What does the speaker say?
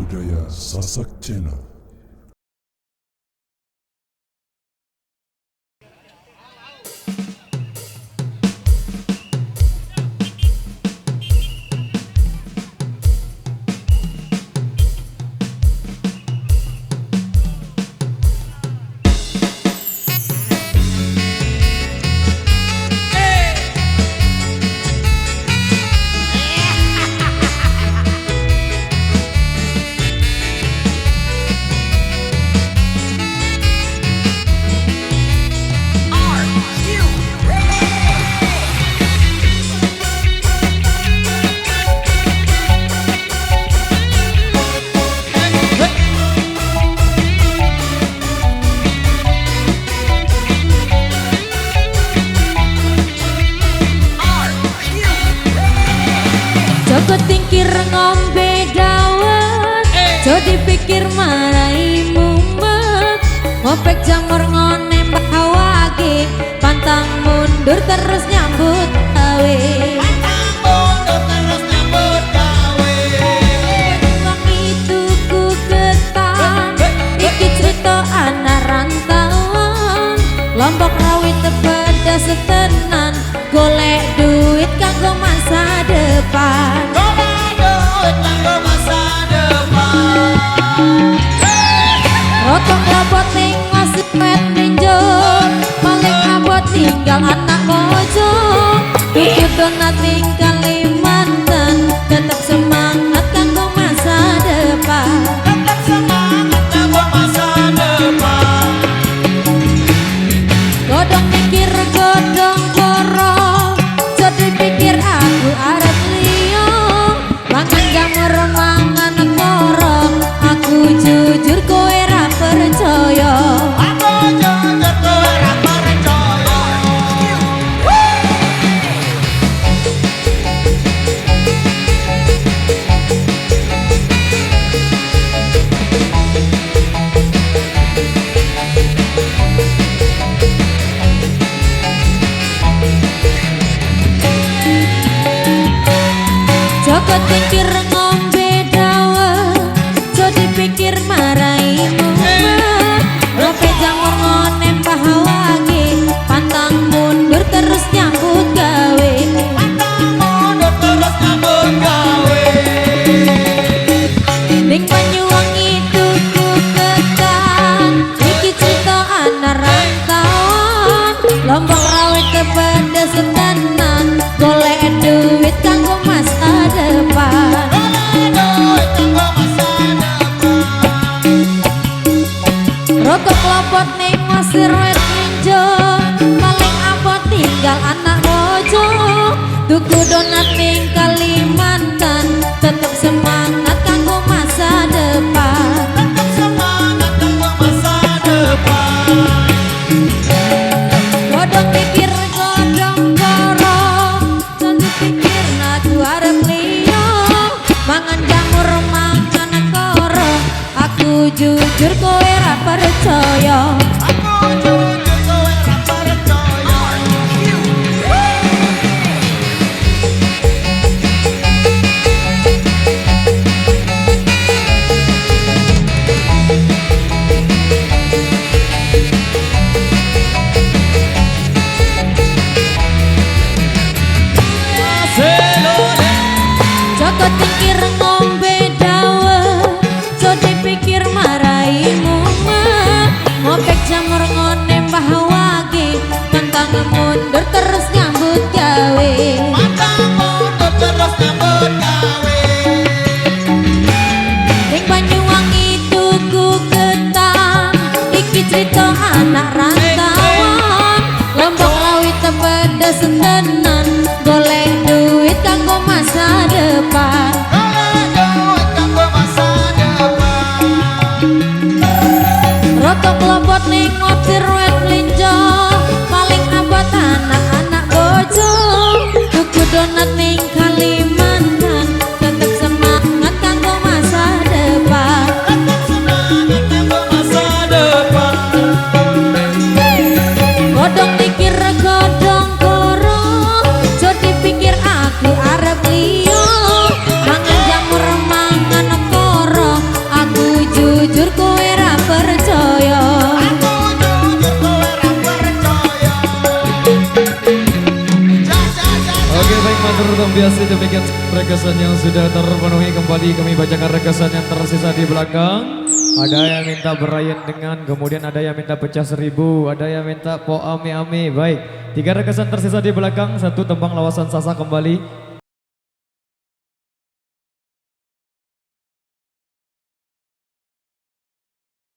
budaya Sasak Channel. Joko tingkir ngombe dawet, jo dipikir marai mumet. Ngopek jamur ngone mbak hawage, pantang mundur terus nyambut gawe. Wong itu ku ketan, iki cerita anak rantauan. Lombok rawit tebada setenan, golek duit kanggo masa depan. Rotong robot ning wasipet ninjo, paling abot tinggal anak bojo. Tuku donat ning Kalimantan, tetap semangat kanggo masa depan. Godong mikir godong koro, jadi pikir aku arep liyo. Mangan jamur mangan koro, aku jujur kowe ra percaya. Joko tingkir ngombe dawet, jo dipikir marai mumet. Rope jamur ngone bahawage, pantang mundur terus nyambut gawe. Ning Banyuwangi tuku ketan, iki cerita anak rantauan. Lombok rawit kepada setenan, golek duit kanggo masa depan. Rokok lopot ning Mesir wet ninjo, paling abot tinggal anak bojo. Tuku donat ning Kalimantan, tetap semangat kanggo masa depan. Godong mikir godong koro, jangan pikir aku arep liyo. Mangan jamur mangan koro, aku jujur kowe ra percaya. Joko tingkir ngombe dawet, jo dipikir marai mumet. Ngopek jamur ngone bahawage, pantang mundur terus nyambut gawe. Ning Banyuwangi tuku ketan, iki cerita anak rantauan. Lombok rawit tebada setenan, golek duit kanggo masa depan. Sobat biasa demikian rekesan yang sudah terpenuhi. Kembali kami bacakan rekesan yang tersisa di belakang. Ada yang minta berayan dengan, kemudian ada yang minta pecah 1000, ada yang minta po ame-ame. Baik, 3 rekesan tersisa di belakang. 1 tembang lawasan Sasa kembali